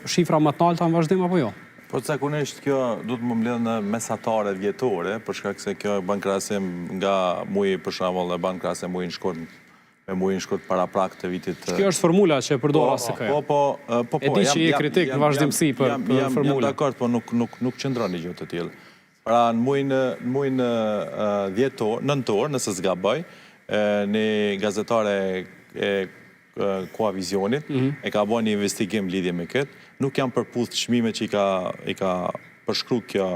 shifra më të larta në vazhdim apo jo? Po zakonisht kjo do të më mbledh në mesatare vjetore, për shkak se kjo bën krahasim nga muji për shembull e bën krahasim mujin shkurt me mujin shkurt paraprak të vitit. Kjo është formula që e përdor ASK. Po. E di që je kritik në vazhdimsi për formulën. Jam dakord, po nuk qëndron një gjë të tillë. Pra në muin nëntor, nëse s'gaboj, një gazetare e Koavizionit e ka bërë një investigim lidhje me këtë, nuk janë përputhur çmimet që i ka përshkruar kjo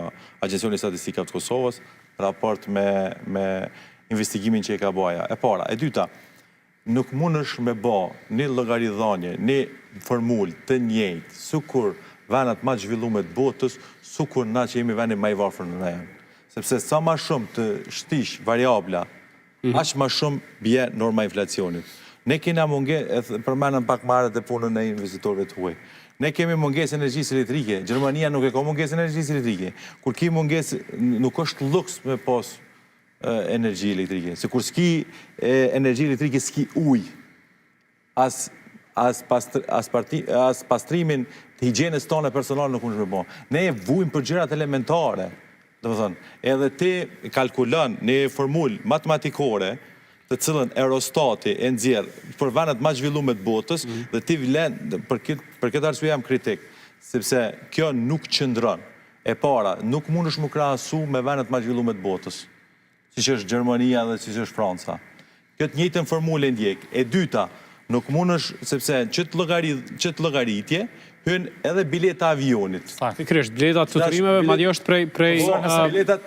Agjencioni Statistikave të Kosovës, raport me investigimin që i ka bëja. E para, e dyta, nuk mundesh me bë një llogaridhënie, një formulë të njëjtë, sikur vendet më të zhvilluara të botës, sikur na që jemi vendi më i varfër në ne. Sepse sa më shumë të shtish variabla, aq më shumë bie norma e inflacionit. Ne kena mungesë, përmendëm pak marrët e punën e investitorëve të huaj. Ne kemi mungesë energjisë elektrike. Gjermania nuk e ka mungesë energjisë elektrike. Kur ki mungesë, nuk është luks me pas energji elektrike. Se kur s'ki energji elektrike, s'ki ujë. As pastrimin të higjienës tonë personale nuk mund të bëj. Ne vujmë për gjërat elementare. Domethënë, edhe ti kalkulon në formulë matematikore të cilën Eurostati e nxjerr për vendet më zhvilluara të botës dhe ti vlen për këtë arsye jam kritik, sepse kjo nuk qëndron. E para, nuk mundesh më krahasu me vendet më zhvilluara të botës, siç është Gjermania dhe siç është Franca. Këtë njëjtën formulë ndjek. E dyta, nuk mundesh sepse ç't llogaritje hyn edhe bileta avionit. Pikërisht, biletat të turimeve madje është prej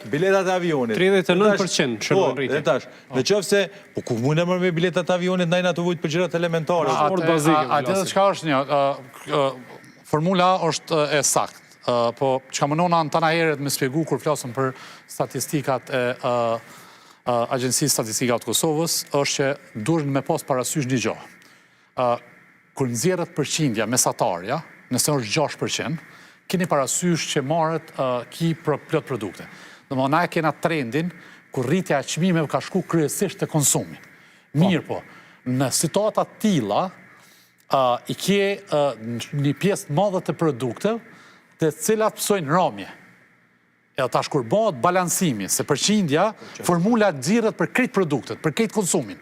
biletat e avionit. 39% shërben rritje. Tash, nëse po ku mundem me biletat e avionit ndaj ato vujt për gjërat elementare. A dhe çka është një formula është e saktë. Po çka mënon Antana herët me shpjegu kur flasëm për statistikat e Agjencisë Statistikave të Kosovës, është që duhet me pas parasysh një gjë. Kur nxjerrët përqindja mesatarja, nëse është 6%, keni parasysh që marrët ki për plot produkte. Domethënë na kena trendin kur rritja e çmimeve ka shku kryesisht te konsumi. Mirë po, në situata të tilla i ke një pjesë të madhe të produkteve të cilat psojnë rrëmje. E tash kur bëhet balancimi, se përqindja, formula nxirret për krejt produktet, për krejt konsumin.